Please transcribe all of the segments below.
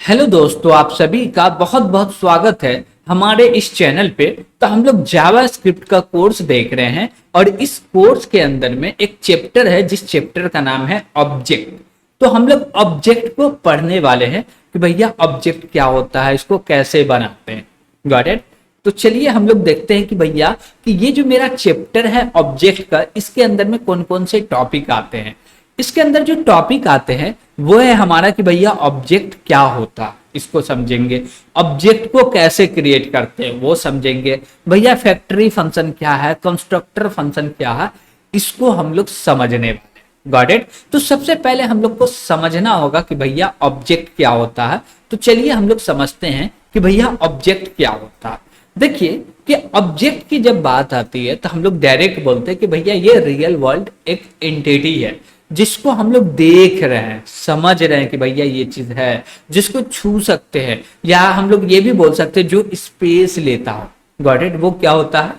Hello दोस्तों, आप सभी का बहुत बहुत स्वागत है हमारे इस चैनल पे। तो हम लोग जावा स्क्रिप्ट का कोर्स देख रहे हैं और इस कोर्स के अंदर में एक चैप्टर है जिस चैप्टर का नाम है ऑब्जेक्ट। तो हम लोग ऑब्जेक्ट को पढ़ने वाले हैं कि भैया ऑब्जेक्ट क्या होता है, इसको कैसे बनाते हैं। Got it. तो चलिए हम लोग देखते हैं कि भैया कि ये जो मेरा चैप्टर है ऑब्जेक्ट का, इसके अंदर में कौन कौन से टॉपिक आते हैं। इसके अंदर जो टॉपिक आते हैं वो है हमारा कि भैया ऑब्जेक्ट क्या होता है, इसको समझेंगे। ऑब्जेक्ट को कैसे क्रिएट करते हैं वो समझेंगे। भैया फैक्ट्री फंक्शन क्या है, कंस्ट्रक्टर फंक्शन क्या है, इसको हम लोग समझने वाले। Got it. तो सबसे पहले हम लोग को समझना होगा कि भैया ऑब्जेक्ट क्या होता है। तो चलिए हम लोग समझते हैं कि भैया ऑब्जेक्ट क्या होता है। देखिए कि ऑब्जेक्ट की जब बात आती है तो हम लोग डायरेक्ट बोलते हैं कि भैया ये रियल वर्ल्ड एक एंटिटी है जिसको हम लोग देख रहे हैं, समझ रहे हैं कि भैया ये चीज है, जिसको छू सकते हैं, या हम लोग ये भी बोल सकते हैं जो स्पेस लेता हो। Got it. वो क्या होता है,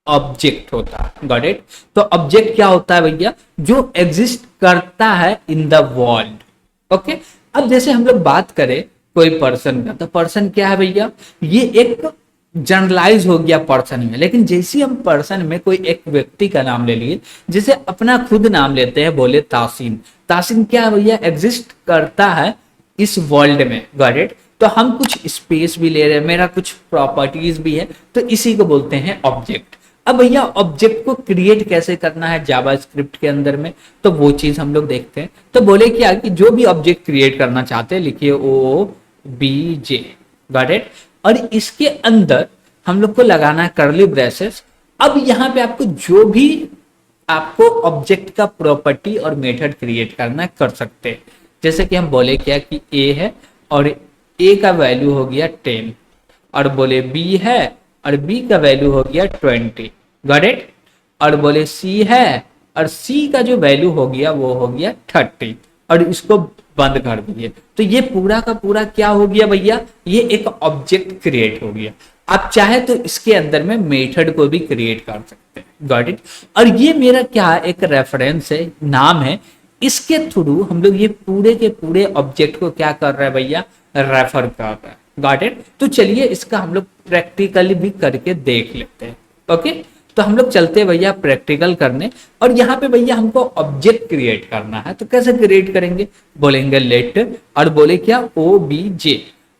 ऑब्जेक्ट होता है। Got it. तो ऑब्जेक्ट क्या होता है भैया, जो एग्जिस्ट करता है इन द वर्ल्ड। ओके। अब जैसे हम लोग बात करें कोई पर्सन का, तो पर्सन क्या है भैया, ये एक जनरलाइज हो गया पर्सन में। लेकिन जैसे हम पर्सन में कोई एक व्यक्ति का नाम ले लिए, जैसे अपना खुद नाम लेते हैं, बोले तासीन। तासीन क्या है भैया, एग्जिस्ट करता है इस वर्ल्ड में। Got it. तो हम कुछ स्पेस भी ले रहे हैं, मेरा कुछ प्रॉपर्टीज भी है, तो इसी को बोलते हैं ऑब्जेक्ट। अब भैया ऑब्जेक्ट को क्रिएट कैसे करना है जावा स्क्रिप्ट के अंदर में, तो वो चीज हम लोग देखते हैं। तो बोले क्या कि जो भी ऑब्जेक्ट क्रिएट करना चाहते हैं लिखिए OBJ। Got it. और इसके अंदर हम लोग को लगाना है करली ब्रेसेस। अब यहाँ पे आपको जो भी आपको ऑब्जेक्ट का प्रॉपर्टी और मेथड क्रिएट करना है कर सकते हैं। जैसे कि हम बोले क्या कि A है और A का वैल्यू हो गया 10, और बोले B है और B का वैल्यू हो गया 20। Got it. और बोले C है और C का जो वैल्यू हो गया वो हो गया 30, और इसको बंद कर दिए। तो ये पूरा का पूरा क्या हो गया भैया, ये एक ऑब्जेक्ट क्रिएट हो गया। आप चाहे तो इसके अंदर में मेथड को भी क्रिएट कर सकते हैं। Got it. और ये मेरा क्या एक रेफरेंस है, नाम है, इसके थ्रू हम लोग ये पूरे के पूरे ऑब्जेक्ट को क्या कर रहे हैं भैया, रेफर कर रहे हैं। Got it. तो चलिए इसका हम लोग प्रैक्टिकली भी करके देख लेते हैं। ओके। तो हम लोग चलते हैं भैया प्रैक्टिकल करने। और यहाँ पे भैया हमको ऑब्जेक्ट क्रिएट करना है, तो कैसे क्रिएट करेंगे, बोलेंगे लेट और बोले क्या OBJ,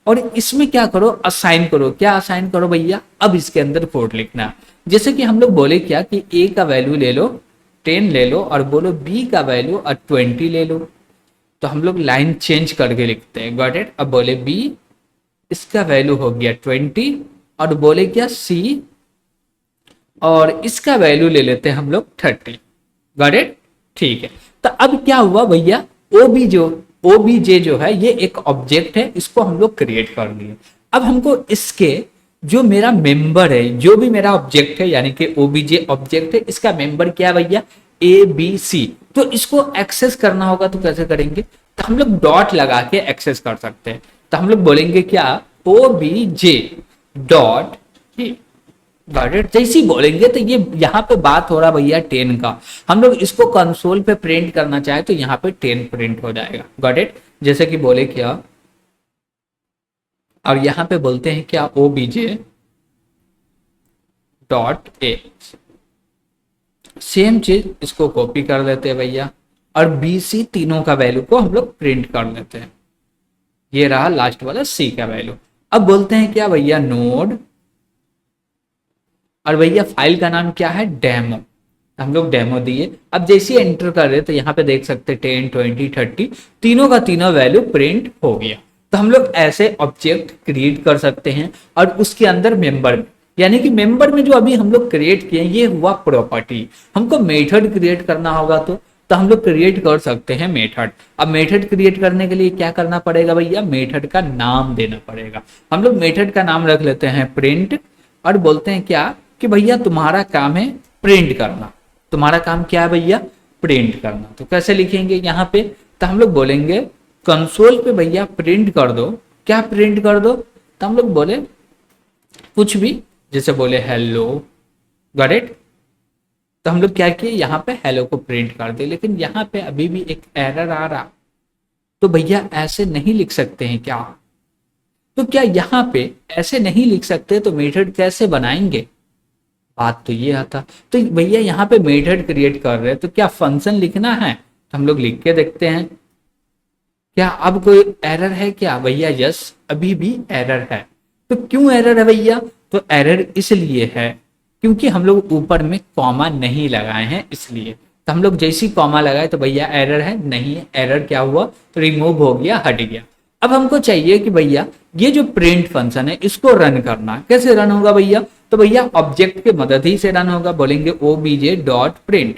और इसमें क्या करो, असाइन करो। क्या असाइन करो भैया, अब इसके अंदर कोड लिखना। जैसे कि हम लोग बोले क्या कि A का वैल्यू ले लो 10 ले लो, और बोलो B का वैल्यू 20 ले लो। तो हम लोग लाइन चेंज करके लिखते हैं। Got it. अब बोले B, इसका वैल्यू हो गया 20, और बोले क्या C, और इसका वैल्यू ले लेते हैं हम लोग 30। Got it. ठीक है। तो अब क्या हुआ भैया, OBJ जो है ये एक ऑब्जेक्ट है, इसको हम लोग क्रिएट कर लिए। अब हमको इसके जो मेरा मेंबर है, जो भी मेरा ऑब्जेक्ट है, यानी कि OBJ ऑब्जेक्ट है, इसका मेंबर क्या है भैया, ABC। तो इसको एक्सेस करना होगा तो कैसे करेंगे, तो हम लोग डॉट लगा के एक्सेस कर सकते हैं। तो हम लोग बोलेंगे क्या, OBJ डॉट। जैसे ही बोलेंगे तो ये यहाँ पे बात हो रहा भैया 10 का, हम लोग इसको कंसोल पे प्रिंट करना चाहे तो यहाँ पे 10 प्रिंट हो जाएगा। Got it. जैसे कि बोले क्या, और यहाँ पे बोलते हैं क्या OBJ डॉट A। सेम चीज इसको कॉपी कर लेते हैं भैया, और BC तीनों का वैल्यू को हम लोग प्रिंट कर लेते हैं। ये रहा लास्ट वाला C का वैल्यू। अब बोलते हैं क्या भैया नोड, और भैया फाइल का नाम क्या है, डेमो। हम लोग डेमो दिए। अब जैसे ही एंटर कर रहे तो यहाँ पे देख सकते 10 20 30 तीनों का तीनों वैल्यू प्रिंट हो गया। तो हम लोग ऐसे ऑब्जेक्ट क्रिएट कर सकते हैं। और उसके अंदर मेंबर में, यानी कि मेंबर में जो अभी हम लोग क्रिएट किए ये हुआ प्रॉपर्टी। हमको मेथड क्रिएट करना होगा तो हम लोग क्रिएट कर सकते हैं मेथड। अब मेथड क्रिएट करने के लिए क्या करना पड़ेगा भैया, मेथड का नाम देना पड़ेगा। हम लोग मेथड का नाम रख लेते हैं प्रिंट, और बोलते हैं क्या कि भैया तुम्हारा काम है प्रिंट करना। तुम्हारा काम क्या है भैया, प्रिंट करना। तो कैसे लिखेंगे यहाँ पे, तो हम लोग बोलेंगे कंसोल पे भैया प्रिंट कर दो। क्या प्रिंट कर दो, तो हम लोग बोले कुछ भी, जैसे बोले हेलो। Got it. तो हम लोग क्या किए, यहाँ पे हेलो को प्रिंट कर दे। लेकिन यहाँ पे अभी भी एक एरर आ रहा, तो भैया ऐसे नहीं लिख सकते हैं क्या? तो क्या यहाँ पे ऐसे नहीं लिख सकते तो मेथड कैसे बनाएंगे? बात तो ये आता। तो भैया यहाँ पे मेथड क्रिएट कर रहे हैं तो क्या फंक्शन लिखना है? तो हम लोग लिख के देखते हैं। क्या अब कोई एरर है क्या भैया? यस, अभी भी एरर है। तो क्यों एरर है भैया? तो एरर इसलिए है क्योंकि हम लोग ऊपर में कॉमा नहीं लगाए हैं, इसलिए। तो हम लोग जैसे ही कॉमा लगाए तो भैया एरर है, नहीं है। एरर क्या हुआ? तो रिमूव हो गया, हट गया। अब हमको चाहिए कि भैया ये जो प्रिंट फंक्शन है इसको रन करना, कैसे रन होगा भैया? तो भैया ऑब्जेक्ट के मदद ही से रन होगा। बोलेंगे obj.print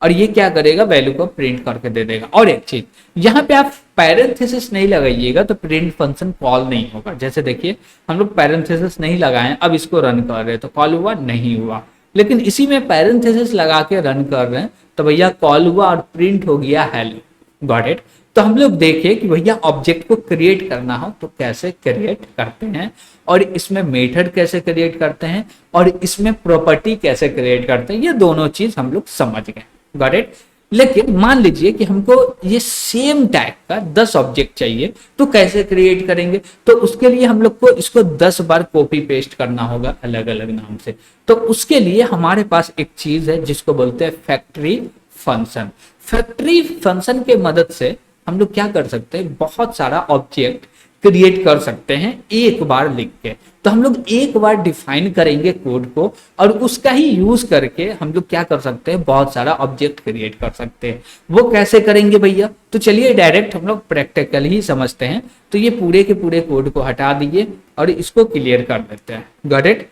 और ये क्या करेगा? वैल्यू को प्रिंट करके दे देगा। और एक चीज यहाँ पे आप पैरेंथेसिस नहीं लगाइएगा तो प्रिंट फंक्शन कॉल नहीं होगा। जैसे देखिए हम लोग पैरेंथेसिस नहीं लगाए, अब इसको रन कर रहे हैं तो कॉल हुआ? नहीं हुआ। लेकिन इसी में पैरेंथेसिस लगा के रन कर रहे हैं तो भैया कॉल हुआ और प्रिंट हो गया हेलो। Got it? तो हम लोग देखें कि भैया ऑब्जेक्ट को क्रिएट करना हो तो कैसे क्रिएट करते हैं, और इसमें मेथड कैसे क्रिएट करते हैं, और इसमें प्रॉपर्टी कैसे क्रिएट करते हैं। ये दोनों चीज हम लोग समझ गए। Got it? लेकिन मान लीजिए कि हमको ये सेम टाइप का 10 ऑब्जेक्ट चाहिए तो कैसे क्रिएट करेंगे? तो उसके लिए हम लोग को इसको 10 बार कॉपी पेस्ट करना होगा अलग अलग नाम से। तो उसके लिए हमारे पास एक चीज है जिसको बोलते हैं फैक्ट्री फंक्शन। फैक्ट्री फंक्शन के मदद से हम लोग क्या कर सकते हैं? बहुत सारा ऑब्जेक्ट क्रिएट कर सकते हैं एक बार लिख के। तो हम लोग एक बार डिफाइन करेंगे कोड को और उसका ही यूज करके हम लोग क्या कर सकते हैं? बहुत सारा ऑब्जेक्ट क्रिएट कर सकते हैं। वो कैसे करेंगे भैया? तो चलिए डायरेक्ट हम लोग प्रैक्टिकल ही समझते हैं। तो ये पूरे के पूरे कोड को हटा दीजिए और इसको क्लियर कर देते हैं। Got it?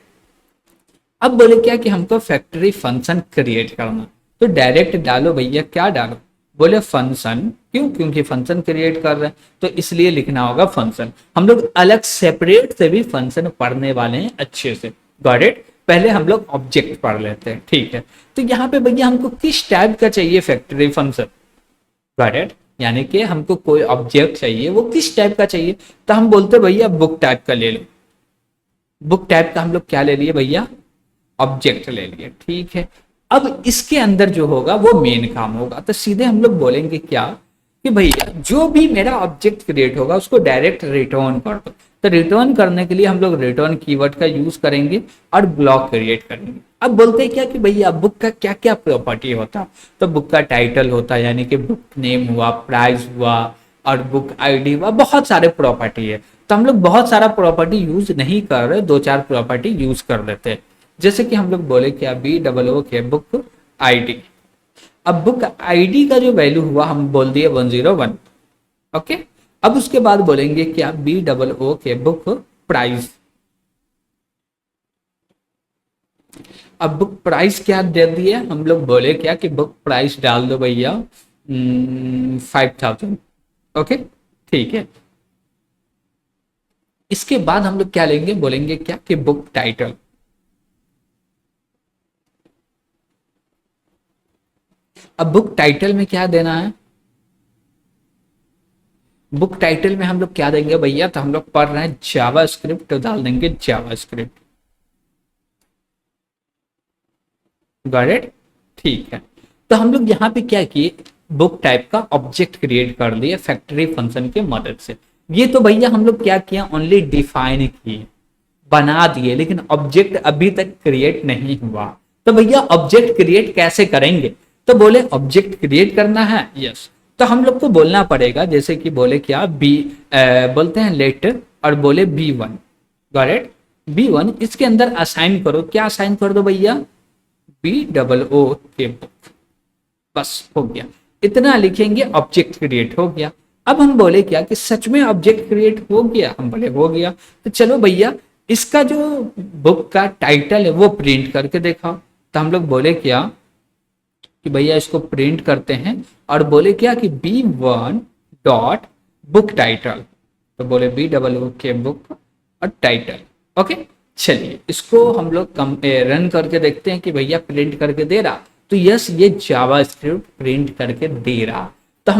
अब बोले क्या कि हमको फैक्ट्री फंक्शन क्रिएट करना, तो डायरेक्ट डालो भैया। क्या डालो? बोले फंक्शन। क्यों? क्योंकि फंक्शन क्रिएट कर रहे हैं तो इसलिए लिखना होगा फंक्शन। हम लोग अलग सेपरेट से भी फंक्शन पढ़ने वाले हैं अच्छे से। Got it? पहले हम लोग ऑब्जेक्ट पढ़ लेते हैं, ठीक है? तो यहाँ पे भैया हमको किस टाइप का चाहिए फैक्ट्री फंक्शन? Got it? यानी कि हमको कोई ऑब्जेक्ट चाहिए, वो किस टाइप का चाहिए? तो हम बोलते भैया बुक टाइप का ले लो। बुक टाइप का हम लोग क्या ले लिए भैया? ऑब्जेक्ट ले लिए, ठीक है? अब इसके अंदर जो होगा वो मेन काम होगा। तो सीधे हम लोग बोलेंगे क्या कि भैया जो भी मेरा ऑब्जेक्ट क्रिएट होगा उसको डायरेक्ट रिटर्न कर दो। तो रिटर्न करने के लिए हम लोग रिटर्न कीवर्ड का यूज करेंगे और ब्लॉक क्रिएट करेंगे। अब बोलते हैं क्या कि भैया बुक का क्या क्या प्रॉपर्टी होता? तो बुक का टाइटल होता है, यानी कि बुक नेम हुआ, प्राइस हुआ और बुक आईडी हुआ, बहुत सारे प्रॉपर्टी है। तो हम लोग बहुत सारा प्रॉपर्टी यूज नहीं कर रहे, 2-4 प्रॉपर्टी यूज कर लेते हैं। जैसे कि हम लोग बोले क्या BOO के बुक आईडी। अब बुक आईडी का जो वैल्यू हुआ हम बोल दिए 101। ओके? अब उसके बाद बोलेंगे क्या BOO के बुक प्राइस। अब बुक प्राइस क्या दे दिए? हम लोग बोले क्या कि बुक प्राइस डाल दो भैया 5000। ओके, ठीक है। इसके बाद हम लोग क्या लेंगे? बोलेंगे क्या कि बुक टाइटल। अब बुक टाइटल में क्या देना है? बुक टाइटल में हम लोग क्या देंगे भैया? तो हम लोग पढ़ रहे हैं जावा स्क्रिप्ट, तो डाल देंगे जावा स्क्रिप्ट। Got it? ठीक है। तो हम लोग यहाँ पे क्या किए? बुक टाइप का ऑब्जेक्ट क्रिएट कर लिए फैक्ट्री फंक्शन के मदद से। ये तो भैया हम लोग क्या किया? ओनली डिफाइन किए, बना दिए, लेकिन ऑब्जेक्ट अभी तक क्रिएट नहीं हुआ। तो भैया ऑब्जेक्ट क्रिएट कैसे करेंगे? तो बोले ऑब्जेक्ट क्रिएट करना है, यस। तो हम लोग को बोलना पड़ेगा, जैसे कि बोले क्या बोलते हैं लेटर और बोले B1। Got it? B1 इसके अंदर असाइन करो। क्या असाइन कर दो भैया? BOO के बुक। बस हो गया, इतना लिखेंगे, ऑब्जेक्ट क्रिएट हो गया। अब हम बोले क्या कि सच में ऑब्जेक्ट क्रिएट हो गया? हम बोले हो गया। तो चलो भैया इसका जो बुक का टाइटल है वो प्रिंट करके देखा। तो हम लोग बोले क्या कि भैया इसको प्रिंट करते हैं और बोले क्या कि B1 डॉट बुक टाइटल। तो बोले BOO के बुक और टाइटल। ओके, चलिए इसको हम लोग रन करके देखते हैं कि भैया प्रिंट करके दे रहा। तो यस, ये जावा स्क्रिप्ट प्रिंट करके दे रहा। तो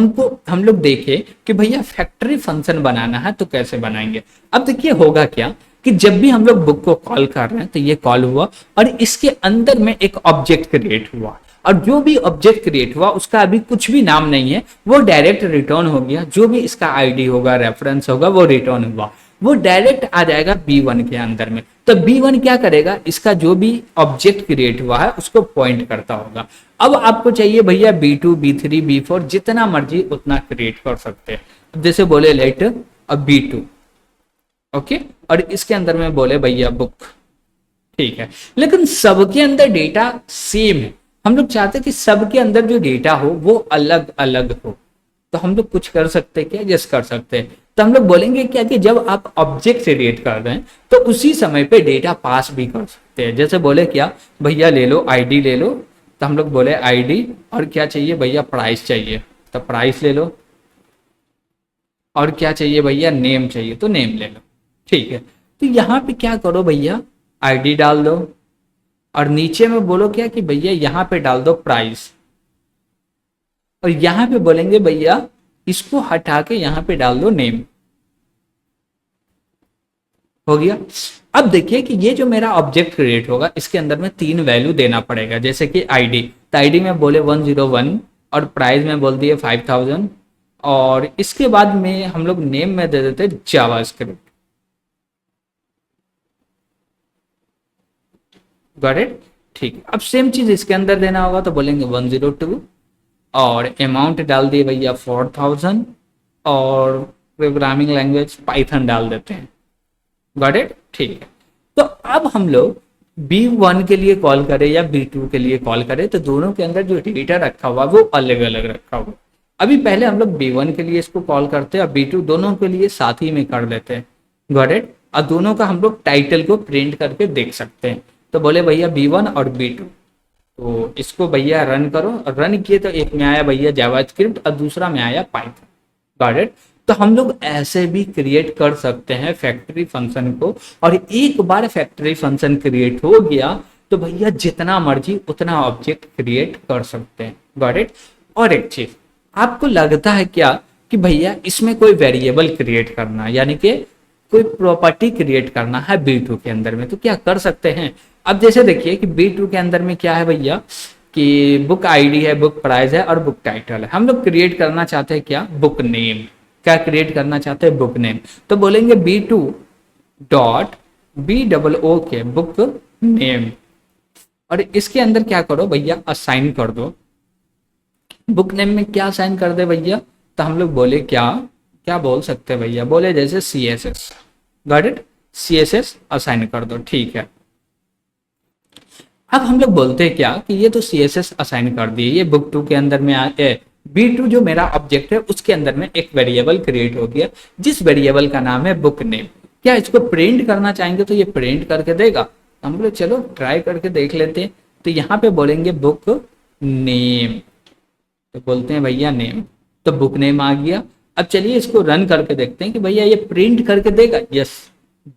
हम लोग देखे कि भैया फैक्ट्री फंक्शन बनाना है तो कैसे बनाएंगे। अब देखिए होगा क्या कि जब भी हम लोग बुक को कॉल कर रहे हैं तो ये कॉल हुआ और इसके अंदर में एक ऑब्जेक्ट क्रिएट हुआ। और जो भी ऑब्जेक्ट क्रिएट हुआ उसका अभी कुछ भी नाम नहीं है, वो डायरेक्ट रिटर्न हो गया। जो भी इसका आईडी होगा, रेफरेंस होगा, वो रिटर्न हुआ, वो डायरेक्ट आ जाएगा B1 के अंदर में। तो B1 क्या करेगा, इसका जो भी ऑब्जेक्ट क्रिएट हुआ है उसको पॉइंट करता होगा। अब आपको चाहिए भैया B2, B3, B4 जितना मर्जी उतना क्रिएट कर सकते हैं। अब जैसे बोले लेट अब B2, ओके, और इसके अंदर में बोले भैया बुक, ठीक है, लेकिन सबके अंदर डेटा सेम है। हम लोग चाहते हैं कि सबके अंदर जो डेटा हो वो अलग अलग हो, तो हम लोग कुछ कर सकते हैं क्या, यस कर सकते हैं। तो हम लोग बोलेंगे क्या कि जब आप ऑब्जेक्ट से क्रिएट कर रहे हैं तो उसी समय पे डेटा पास भी कर सकते हैं। जैसे बोले क्या भैया ले लो आईडी ले लो, तो हम लोग बोले आईडी, और क्या चाहिए भैया प्राइस चाहिए, तो प्राइस ले लो, और क्या चाहिए भैया नेम चाहिए, तो नेम ले लो, ठीक है। तो यहाँ पे क्या करो भैया, आईडी डाल दो, और नीचे में बोलो क्या कि भैया यहाँ पे डाल दो प्राइस, और यहाँ पे बोलेंगे भैया इसको हटा के यहाँ पे डाल दो नेम, हो गया। अब देखिए कि ये जो मेरा ऑब्जेक्ट क्रिएट होगा इसके अंदर में 3 वैल्यू देना पड़ेगा, जैसे कि आईडी, तो आईडी में बोले 101, और प्राइस में बोल दिए 5000, और इसके बाद में हम लोग नेम में दे देते जावास्क्रिप्ट, गॉट इट, ठीक। अब सेम चीज इसके अंदर देना होगा, तो बोलेंगे 102, और अमाउंट डाल दिए भैया 4000, और प्रोग्रामिंग लैंग्वेज पाइथन डाल देते हैं, गॉट इट, ठीक है। तो अब हम लोग B1 के लिए कॉल करें या B2 के लिए कॉल करें, तो दोनों के अंदर जो डेटा रखा हुआ वो अलग अलग रखा हुआ। अभी पहले हम लोग B1 के लिए इसको कॉल करते हैं और B2 दोनों के लिए साथ ही में कर लेते हैं, गॉट इट। और दोनों का हम लोग टाइटल को प्रिंट करके देख सकते हैं। तो बोले भैया B1 और B2, तो इसको भैया रन करो, रन किए तो एक में आया भैया जावास्क्रिप्ट और दूसरा में आया पाइथन, गॉट इट। तो हम लोग ऐसे भी क्रिएट कर सकते हैं फैक्ट्री फंक्शन को, और एक बार फैक्ट्री फंक्शन क्रिएट हो गया तो भैया जितना मर्जी उतना ऑब्जेक्ट क्रिएट कर सकते हैं, गॉट इट। और एक चीज आपको लगता है क्या कि भैया इसमें कोई वेरिएबल क्रिएट करना, यानी कि कोई प्रॉपर्टी क्रिएट करना है B2 के अंदर में, तो क्या कर सकते हैं। अब जैसे देखिए कि B2 के अंदर में क्या है भैया कि बुक आईडी है, बुक प्राइस है, और बुक टाइटल है। हम लोग क्रिएट करना चाहते हैं क्या, बुक नेम, क्या क्रिएट करना चाहते हैं, बुक नेम। तो बोलेंगे B2 डॉट BOO के बुक नेम, और इसके अंदर क्या करो भैया असाइन कर दो। बुक नेम में क्या असाइन कर दे भैया, तो हम लोग बोले क्या क्या बोल सकते हैं भैया, बोले जैसे CSS, got it, CSS assign कर दो, ठीक है। अब हम लोग बोलते हैं क्या कि ये तो CSS असाइन कर दिए, ये बुक 2 के अंदर में B2 जो मेरा ऑब्जेक्ट है उसके अंदर में एक वेरिएबल क्रिएट हो गया, जिस वेरिएबल का नाम है बुक नेम। क्या इसको प्रिंट करना चाहेंगे तो ये प्रिंट करके देगा, हम लोग चलो ट्राई करके देख लेते हैं। तो यहाँ पे बोलेंगे बुक नेम, तो बोलते हैं भैया नेम, तो बुक नेम आ गया। अब चलिए इसको रन करके देखते हैं कि भैया ये प्रिंट करके देगा, यस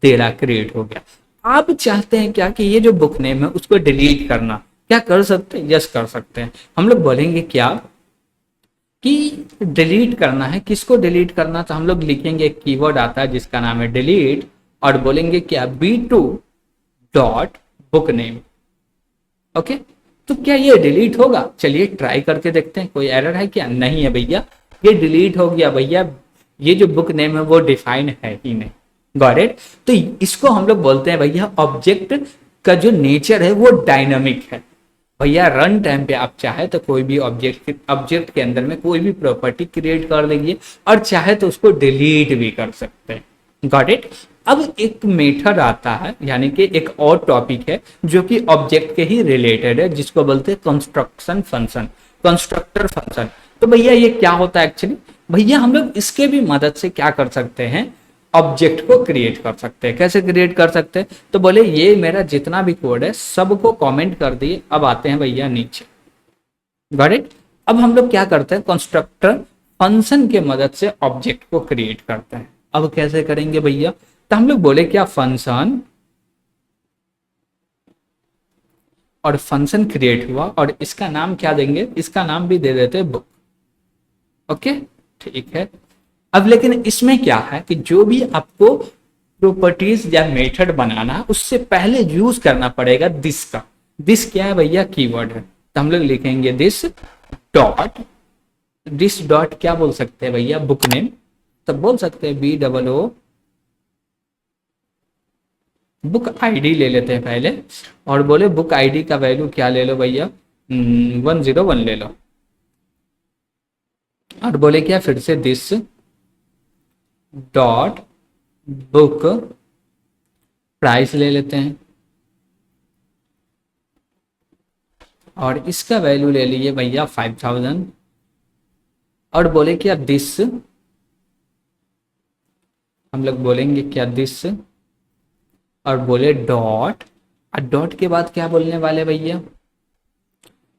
दे रहा, क्रिएट हो गया। आप चाहते हैं क्या कि ये जो बुक नेम है उसको डिलीट करना, क्या कर सकते हैं, यस कर सकते हैं। हम लोग बोलेंगे क्या कि डिलीट करना है, किसको डिलीट करना, तो हम लोग लिखेंगे एक कीवर्ड आता है जिसका नाम है डिलीट, और बोलेंगे क्या B2 dot book name, okay. तो क्या ये डिलीट होगा, चलिए ट्राई करके देखते हैं, कोई एरर है क्या, नहीं है भैया, ये डिलीट हो गया भैया। ये जो बुक नेम है वो डिफाइन है ही नहीं, गॉट इट। तो इसको हम लोग बोलते हैं भैया ऑब्जेक्ट का जो नेचर है वो डायनामिक है। भैया रन टाइम पे आप चाहे तो कोई भी ऑब्जेक्ट के अंदर में कोई भी प्रॉपर्टी क्रिएट कर लेंगे, और चाहे तो उसको डिलीट भी कर सकते हैं, गॉट इट। अब एक मेथड आता है, यानी कि एक और टॉपिक है जो कि ऑब्जेक्ट के ही रिलेटेड है, जिसको बोलते हैं कंस्ट्रक्शन फंक्शन, कंस्ट्रक्टर फंक्शन। तो भैया ये क्या होता है एक्चुअली, भैया हम लोग इसके भी मदद से क्या कर सकते हैं, ऑब्जेक्ट को क्रिएट कर सकते हैं। कैसे क्रिएट कर सकते हैं, तो बोले ये मेरा जितना भी कोड है सबको कमेंट कर दिए। अब आते हैं भैया नीचे, गॉट इट। अब हम लोग क्या करते हैं, कंस्ट्रक्टर फंक्शन के मदद से ऑब्जेक्ट को क्रिएट करते हैं। अब कैसे करेंगे भैया, तो हम लोग बोले क्या फंक्शन, और फंक्शन क्रिएट हुआ, और इसका नाम क्या देंगे, इसका नाम भी दे देते बुक, ओके, ठीक है। अब लेकिन इसमें क्या है कि जो भी आपको प्रॉपर्टीज या मेथड बनाना है उससे पहले यूज करना पड़ेगा दिस का। दिस क्या है भैया, कीवर्ड है, तो हम लोग लिखेंगे दिस डॉट क्या बोल सकते हैं भैया, बुक नेम, तब बोल सकते हैं BOO, बुक आईडी ले लेते हैं पहले, और बोले बुक आईडी का वैल्यू क्या ले लो भैया, 101 ले लो, और बोले क्या फिर से दिस डॉट बुक प्राइस ले लेते हैं, और इसका वैल्यू ले लिए भैया 5000, और बोले क्या दिस, हम लोग बोलेंगे क्या दिस, और बोले डॉट, और डॉट के बाद क्या बोलने वाले भैया,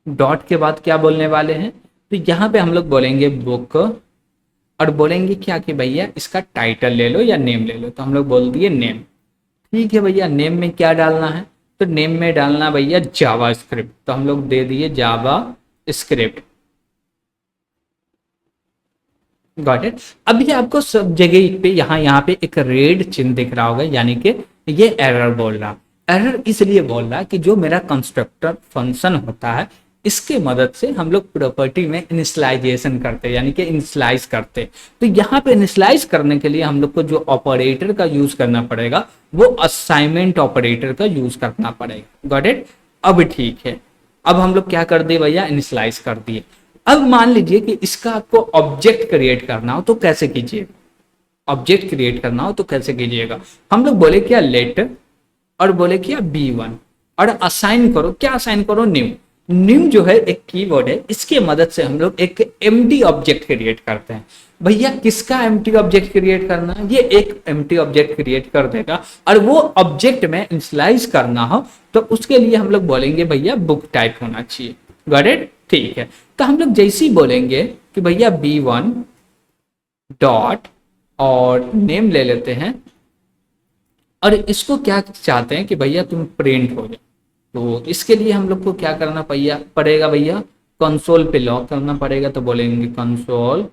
डॉट के बाद क्या बोलने वाले हैं, तो यहाँ पे हम लोग बोलेंगे बुक, और बोलेंगे क्या कि भैया इसका टाइटल ले लो या नेम ले लो, तो हम लोग बोल दिए नेम। ठीक है भैया, नेम में क्या डालना है, तो नेम में डालना भैया जावा स्क्रिप्ट, तो हम लोग दे दिए जावा स्क्रिप्ट। Got it. अभी आपको सब जगह पे यहाँ पे एक रेड चिन्ह दिख रहा होगा, यानी कि ये एरर बोल रहा, एरर इसलिए बोल रहा कि जो मेरा कंस्ट्रक्टर फंक्शन होता है इसके मदद से हम लोग प्रॉपर्टी में इनिशियलाइजेशन करते हैं, यानी कि इनिशियलाइज करते हैं। तो यहाँ पे इनिशियलाइज करने के लिए हम लोग को जो ऑपरेटर का यूज करना पड़ेगा वो असाइनमेंट ऑपरेटर का यूज करना पड़ेगा। Got it. अब ठीक है, अब हम लोग क्या कर दिए भैया, इनिशियलाइज कर दिए। अब मान लीजिए कि इसका आपको ऑब्जेक्ट क्रिएट करना हो तो कैसे कीजिए, ऑब्जेक्ट क्रिएट करना हो तो कैसे कीजिएगा, हम लोग बोले क्या लेट, और बोले क्या B1, और असाइन करो, क्या असाइन करो, न्यू। न्यू जो है एक कीवर्ड है, इसके मदद से हम लोग एक एम्प्टी ऑब्जेक्ट क्रिएट करते हैं। भैया किसका एम्प्टी ऑब्जेक्ट क्रिएट करना है, ये एक एम्प्टी ऑब्जेक्ट क्रिएट कर देगा, और वो ऑब्जेक्ट में इनिशियलाइज करना हो तो उसके लिए हम लोग बोलेंगे भैया बुक टाइप होना चाहिए। Got it. ठीक है, तो हम लोग जैसे ही बोलेंगे कि भैया B1 डॉट और नेम ले लेते हैं, और इसको क्या चाहते हैं कि भैया तुम प्रिंट हो जाए, तो इसके लिए हम लोग को क्या करना पड़ेगा भैया, कंसोल पे लॉक करना पड़ेगा, तो बोलेंगे कंसोल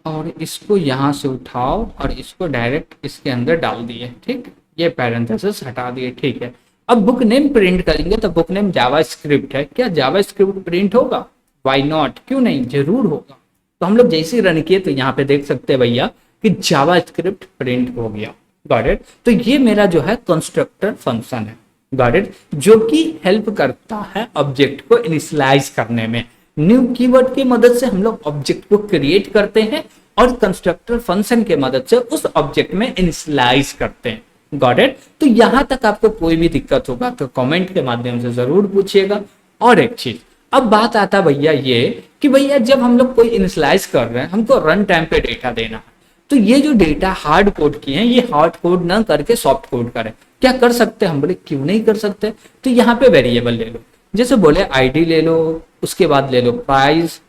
और इसको यहां से उठाओ और इसको डायरेक्ट इसके अंदर डाल दिए। ठीक, ये पैरेंथेसिस हटा दिए। ठीक है, अब बुक नेम प्रिंट करेंगे तो बुक नेम जावा स्क्रिप्ट है, क्या जावा स्क्रिप्ट प्रिंट होगा, वाई नॉट, क्यों नहीं, जरूर होगा। तो हम लोग जैसे ही रन किए तो यहाँ पे देख सकते हैं भैया कि जावा स्क्रिप्ट प्रिंट हो गया। Got it. तो ये मेरा जो है कंस्ट्रक्टर फंक्शन है, गॉट इट, जो कि हेल्प करता है ऑब्जेक्ट को इनिशियलाइज करने में। न्यू कीवर्ड की मदद से हम लोग ऑब्जेक्ट को क्रिएट करते हैं और कंस्ट्रक्टर फंक्शन के मदद से उस ऑब्जेक्ट में इनिशियलाइज करते हैं। Got it. तो यहां तक आपको कोई भी दिक्कत होगा तो कमेंट के माध्यम से जरूर पूछिएगा। और एक चीज, अब बात आता भैया ये कि भैया जब हम लोग कोई इनिशियलाइज कर रहे हैं हमको रन टाइम पे डेटा देना है, तो ये जो डेटा हार्ड कोड किए हैं ये हार्ड कोड ना करके सॉफ्ट कोड करें, क्या कर सकते हैं, हम बोले क्यों नहीं कर सकते। तो यहाँ पे वेरिएबल ले लो, जैसे बोले आईडी ले लो, उसके बाद ले लो प्राइस,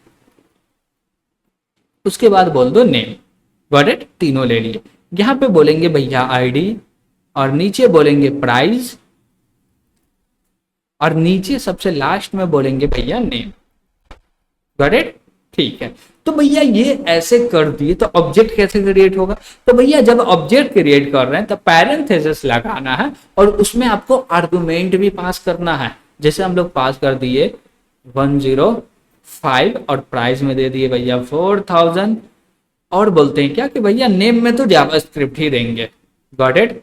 उसके बाद बोल दो नेम। Got it. तीनों ले लिए। यहाँ पे बोलेंगे भैया आईडी, और नीचे बोलेंगे प्राइस, और नीचे सबसे लास्ट में बोलेंगे भैया नेम। Got it. ठीक है, तो भैया ये ऐसे कर दिए तो ऑब्जेक्ट कैसे क्रिएट होगा, तो भैया जब ऑब्जेक्ट क्रिएट कर रहे हैं तो पैरेंथेसिस लगाना है और उसमें आपको आर्गुमेंट भी पास करना है। जैसे हम लोग पास कर दिए 105 और प्राइस में दे दिए भैया 4000, और बोलते हैं क्या कि भैया नेम में तो जावा स्क्रिप्ट ही देंगे। Got it.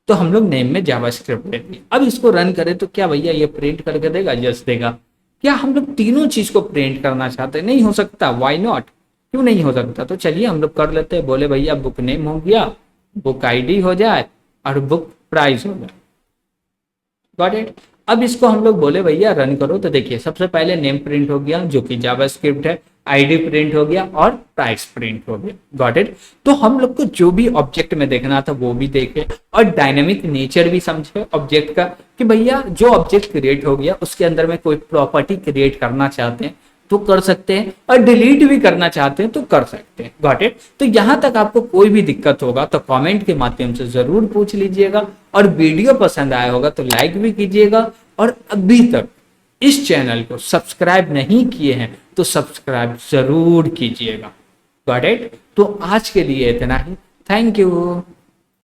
तो हम लोग नेम में जावा स्क्रिप्ट देंगे। अब इसको रन करें तो क्या भैया ये प्रिंट करके देगा, यस देगा। क्या हम लोग तीनों चीज को प्रिंट करना चाहते हैं, नहीं हो सकता, व्हाई नॉट, क्यों नहीं हो सकता। तो चलिए हम लोग कर लेते हैं, बोले भैया बुक नेम हो गया, बुक आईडी हो जाए और बुक प्राइस हो जाए। Got it. अब इसको हम लोग बोले भैया रन करो, तो देखिए सबसे पहले नेम प्रिंट हो गया जो कि जावा स्क्रिप्ट है, आईडी प्रिंट हो गया और प्राइस प्रिंट हो गया। Got it. तो हम लोग को जो भी ऑब्जेक्ट में देखना था वो भी देखे और डायनेमिक नेचर भी समझे ऑब्जेक्ट का, कि भैया जो ऑब्जेक्ट क्रिएट हो गया उसके अंदर में कोई प्रॉपर्टी क्रिएट करना चाहते हैं तो कर सकते हैं, और डिलीट भी करना चाहते हैं तो कर सकते हैं। Got it. तो यहां तक आपको कोई भी दिक्कत होगा तो कमेंट के माध्यम से जरूर पूछ लीजिएगा, और वीडियो पसंद आया होगा तो लाइक भी कीजिएगा, और अभी तक इस चैनल को सब्सक्राइब नहीं किए हैं तो सब्सक्राइब जरूर कीजिएगा। Got it. तो आज के लिए इतना ही, थैंक यू।